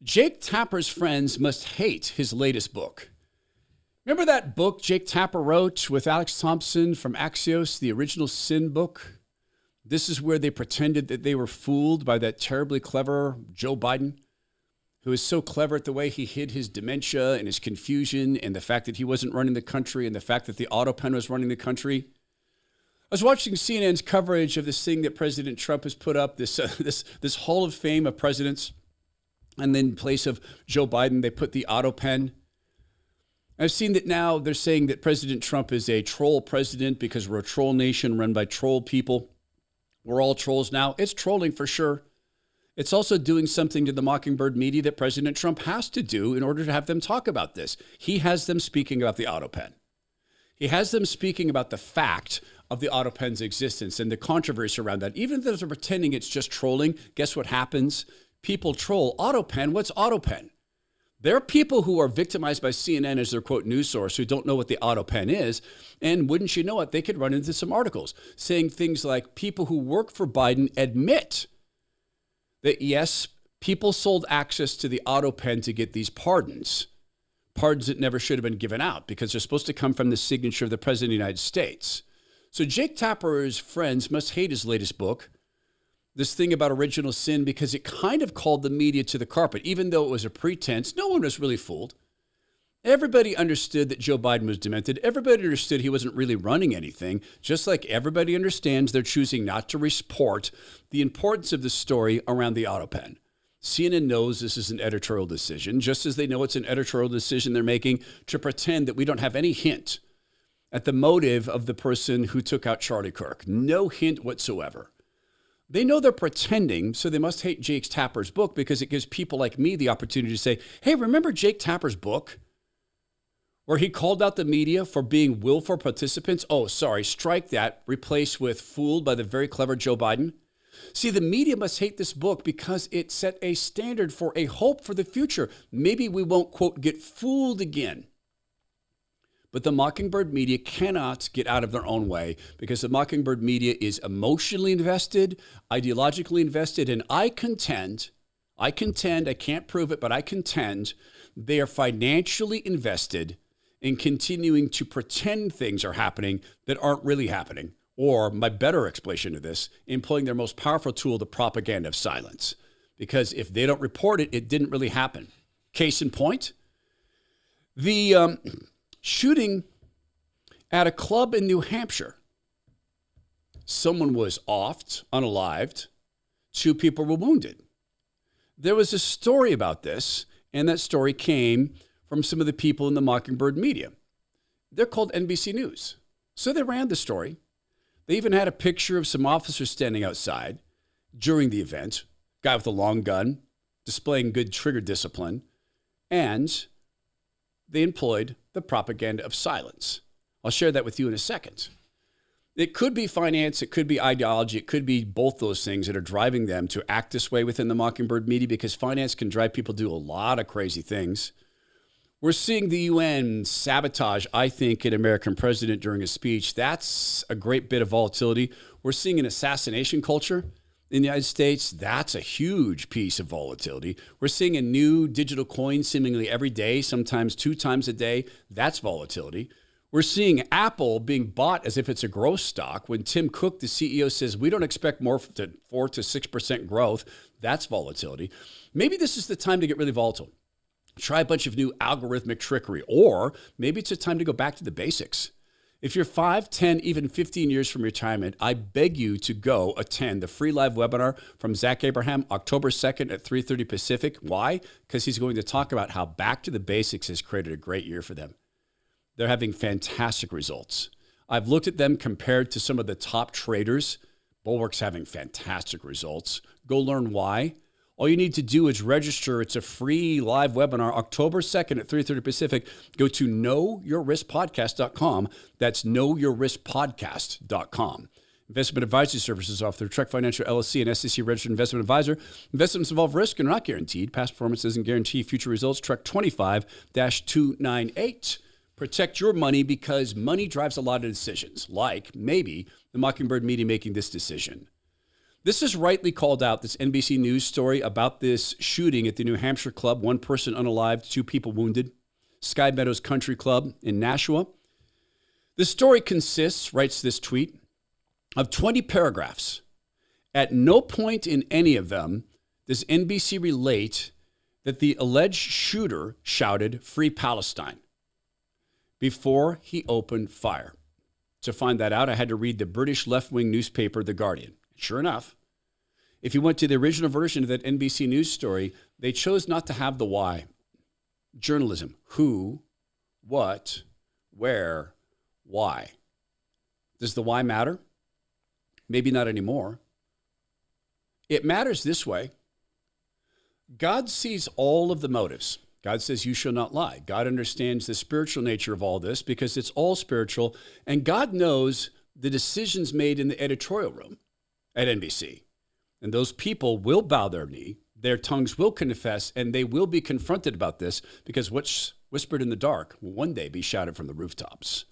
Jake Tapper's friends must hate his latest book. Remember that book Jake Tapper wrote with Alex Thompson from Axios, the original Sin book? This is where they pretended that they were fooled by that terribly clever Joe Biden, who is so clever at the way he hid his dementia and his confusion and the fact that he wasn't running the country and the fact that the auto pen was running the country. I was watching CNN's coverage of this thing that President Trump has put up, this Hall of Fame of presidents. And then in place of Joe Biden, they put the auto pen. I've seen that now they're saying that President Trump is a troll president because we're a troll nation run by troll people. We're all trolls now. It's trolling for sure. It's also doing something to the mockingbird media that President Trump has to do in order to have them talk about this. He has them speaking about the auto pen. He has them speaking about the fact of the auto pen's existence and the controversy around that. Even though they're pretending it's just trolling, guess what happens? People troll auto pen. What's auto pen? There are people who are victimized by CNN as their quote news source who don't know what the auto pen is. And wouldn't you know it, they could run into some articles saying things like people who work for Biden admit that, yes, people sold access to the auto pen to get these pardons that never should have been given out because they're supposed to come from the signature of the President of the United States. So Jake Tapper's friends must hate his latest book, this thing about original sin, because it kind of called the media to the carpet. Even though it was a pretense, no one was really fooled. Everybody understood that Joe Biden was demented. Everybody understood he wasn't really running anything, just like everybody understands they're choosing not to report the importance of the story around the auto pen. CNN knows this is an editorial decision, just as they know it's an editorial decision they're making to pretend that we don't have any hint at the motive of the person who took out Charlie Kirk. No hint whatsoever. They know they're pretending, so they must hate Jake Tapper's book because it gives people like me the opportunity to say, hey, remember Jake Tapper's book where he called out the media for being willful participants? Oh, sorry, strike that, replace with fooled by the very clever Joe Biden. See, the media must hate this book because it set a standard for a hope for the future. Maybe we won't, quote, get fooled again. But the mockingbird media cannot get out of their own way because the mockingbird media is emotionally invested, ideologically invested, and I contend, I can't prove it, but I contend they are financially invested in continuing to pretend things are happening that aren't really happening. Or my better explanation of this, employing their most powerful tool, the propaganda of silence. Because if they don't report it, it didn't really happen. Case in point, the shooting at a club in New Hampshire. Someone was offed, unalived. 2 people were wounded. There was a story about this, and that story came from some of the people in the mockingbird media. They're called NBC News. So they ran the story. They even had a picture of some officers standing outside during the event, guy with a long gun, displaying good trigger discipline, and they employed the propaganda of silence. I'll share that with you in a second. It could be finance, it could be ideology, it could be both those things that are driving them to act this way within the mockingbird media because finance can drive people to do a lot of crazy things. We're seeing the UN sabotage, I think, an American president during a speech. That's a great bit of volatility. We're seeing an assassination culture in the United States. That's a huge piece of volatility. We're seeing a new digital coin seemingly every day, sometimes 2 times a day. That's volatility. We're seeing Apple being bought as if it's a growth stock. When Tim Cook, the CEO, says we don't expect more than 4 to 6% growth, that's volatility. Maybe this is the time to get really volatile. Try a bunch of new algorithmic trickery, or maybe it's a time to go back to the basics. If you're 5, 10, even 15 years from retirement, I beg you to go attend the free live webinar from Zach Abraham, October 2nd at 3:30 Pacific. Why? Because he's going to talk about how back to the basics has created a great year for them. They're having fantastic results. I've looked at them compared to some of the top traders. Bulwark's having fantastic results. Go learn why. All you need to do is register. It's a free live webinar, October 2nd at 3:30 Pacific. Go to knowyourriskpodcast.com. That's knowyourriskpodcast.com. Investment advisory services offered through Trek Financial LLC, an SEC registered investment advisor. Investments involve risk and are not guaranteed. Past performance doesn't guarantee future results. Trek 25-298. Protect your money because money drives a lot of decisions, like maybe the Mockingbird media making this decision. This is rightly called out, this NBC News story about this shooting at the New Hampshire club. 1 person unalived, 2 people wounded. Sky Meadows Country Club in Nashua. The story consists, writes this tweet, of 20 paragraphs. At no point in any of them does NBC relate that the alleged shooter shouted, "Free Palestine," before he opened fire. To find that out, I had to read the British left-wing newspaper, The Guardian. Sure enough, if you went to the original version of that NBC News story, they chose not to have the why. Journalism: who, what, where, why. Does the why matter? Maybe not anymore. It matters this way. God sees all of the motives. God says, "You shall not lie." God understands the spiritual nature of all this because it's all spiritual. And God knows the decisions made in the editorial room at NBC. And those people will bow their knee, their tongues will confess, and they will be confronted about this because what's whispered in the dark will one day be shouted from the rooftops.